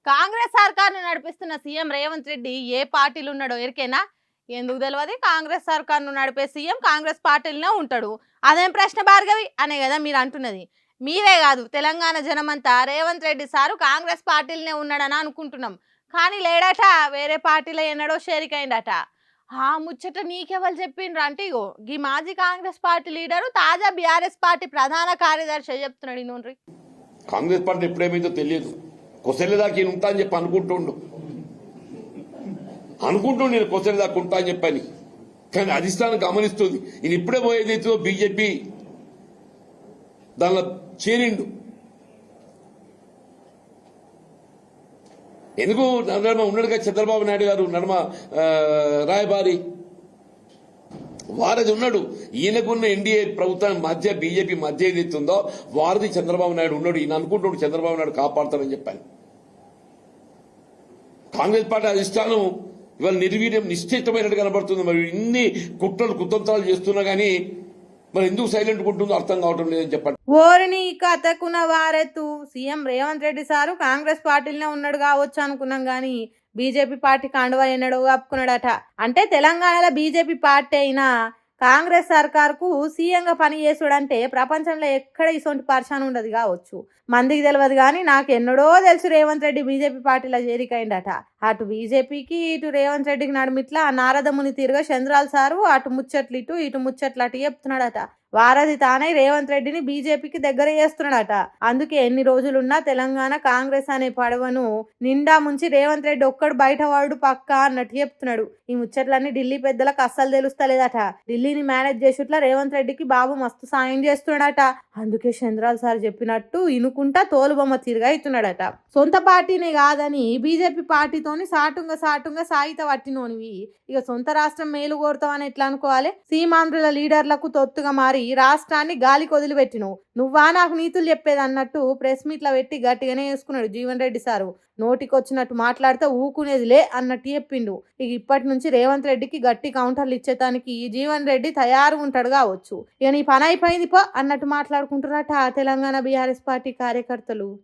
కాంగ్రెస్ సర్కార్ను నడిపిస్తున్న సీఎం రేవంత్ రెడ్డి ఏ పార్టీలు ఉన్నాడో ఎరికేనా? ఎందుకు తెలియదు? కాంగ్రెస్ సర్కార్ను నడిపే సీఎం కాంగ్రెస్ పార్టీలోనే ఉంటాడు. అదేం ప్రశ్న భార్గవి అనే కదా మీరు అంటున్నది. మీరే కాదు, తెలంగాణ జనమంతా రేవంత్ రెడ్డి సారు కాంగ్రెస్ పార్టీలోనే ఉన్నాడని అనుకుంటున్నాం. కానీ లేడట, వేరే పార్టీలో ఎన్నడో షేరికైందట. ఆ ముచ్చట నీకెవరు చెప్పిండ్రు అంటే ఇగో ఈ మాజీ కాంగ్రెస్ పార్టీ లీడరు తాజా బీఆర్ఎస్ పార్టీ ప్రధాన కార్యదర్శి చెప్తున్నాడు. నూనె కాంగ్రెస్ పార్టీ ఎప్పుడేమైందో తెలియదు. కొసెల్లి ఈయన ఉంటా అని చెప్పి అనుకుంటుండు నేను కొసెల్లి దాకా ఉంటా అని చెప్పని. కానీ అధిష్టానం గమనిస్తుంది ఈయన ఇప్పుడే పోయేదైతే బీజేపీ దానిలో చేరిండు. ఎందుకు నడమ ఉన్నాడుగా చంద్రబాబు నాయుడు గారు, నడమ రాయబారి వారది ఉన్నాడు. ఈయనకున్న ఎన్డీఏ ప్రభుత్వం మధ్య బీజేపీ మధ్య ఏదైతుందో వారది చంద్రబాబు నాయుడు ఉన్నాడు. ఈయన అనుకుంటున్నాడు చంద్రబాబు నాయుడు కాపాడతానని చెప్పాను. కాంగ్రెస్ పార్టీ అధిష్టానం ఇవాళ నిర్వీర్యం నిశ్చితమైనట్టు కనబడుతుంది. మరి ఇన్ని కుట్రలు కుతంత్రాలు చేస్తున్నా గానీ మరి ఎందుకు సైలెంట్ ఉంటుందో అర్థం కావటం లేదని చెప్పండి. ఓరిని కథకున వారెత్తు సీఎం రేవంత్ రెడ్డి సారు కాంగ్రెస్ పార్టీలోనే ఉన్నాడు కావచ్చు అనుకున్నాం గానీ బీజేపీ పార్టీ కండువా ఎన్నడో కప్పుకున్నాడట. అంటే తెలంగాణలో బీజేపీ పార్టీ అయినా కాంగ్రెస్ సర్కార్కు సీఎంగా పని చేసుడంటే ప్రపంచంలో ఎక్కడ ఇసొంటి పరిశాన్ ఉండదు కావచ్చు. మందికి తెలియదు కానీ నాకు ఎన్నడో తెలుసు రేవంత్ రెడ్డి బీజేపీ పార్టీలో చేరికైండట. అటు బీజేపీకి ఇటు రేవంత్ రెడ్డికి నడుమిట్లా నారదముని తీరుగా చంద్రాల సారు అటు ముచ్చట్లు ఇటు ముచ్చట్లు అటు చెప్తున్నాడట. వారధి తానే రేవంత్ రెడ్డిని బీజేపీకి దగ్గర చేస్తున్నాడట. అందుకే ఎన్ని రోజులున్నా తెలంగాణ కాంగ్రెస్ అనే పడవను నిండా ముంచి రేవంత్ రెడ్డి ఒక్కడు బయట వాడు పక్కా అన్నట్టు చెప్తున్నాడు. ఈ ముచ్చట్లన్నీ ఢిల్లీ పెద్దలకు అస్సలు తెలుస్తలేదట. ఢిల్లీని మేనేజ్ చేసేట్లా రేవంత్ రెడ్డికి బాబు మస్తు సాయం చేస్తున్నాడట. అందుకే చంద్రాల సార్ చెప్పినట్టు ఇనుకుంటా తోలుబొమ్మ తిరిగా అవుతున్నాడట. సొంత పార్టీనే కాదని బీజేపీ పార్టీతోని సాటుంగా సాయిత పట్టినోనివి ఇక సొంత రాష్ట్రం మేలు కోరుతావని ఎట్లా అనుకోవాలి? సీమాంధ్రుల లీడర్లకు తొత్తుగా మారి రాష్ట్రాన్ని గాలి కొదిలిపెట్టినవు. నువ్వా నాకు నీతులు చెప్పేది అన్నట్టు ప్రెస్ మీట్ల పెట్టి గట్టిగానే వేసుకున్నాడు జీవన్ రెడ్డి సారు. నోటికొచ్చినట్టు మాట్లాడితే ఊకునేదిలే అన్నట్టు చెప్పిండు. ఇక ఇప్పటి నుంచి రేవంత్ రెడ్డికి గట్టి కౌంటర్లు ఇచ్చేటానికి జీవన్ రెడ్డి తయారుగా ఉంటాడు కావచ్చు. ఇక నీ పని అయిపోయింది పో అన్నట్టు మాట్లాడుకుంటున్నట తెలంగాణ బీఆర్ఎస్ పార్టీ కార్యకర్తలు.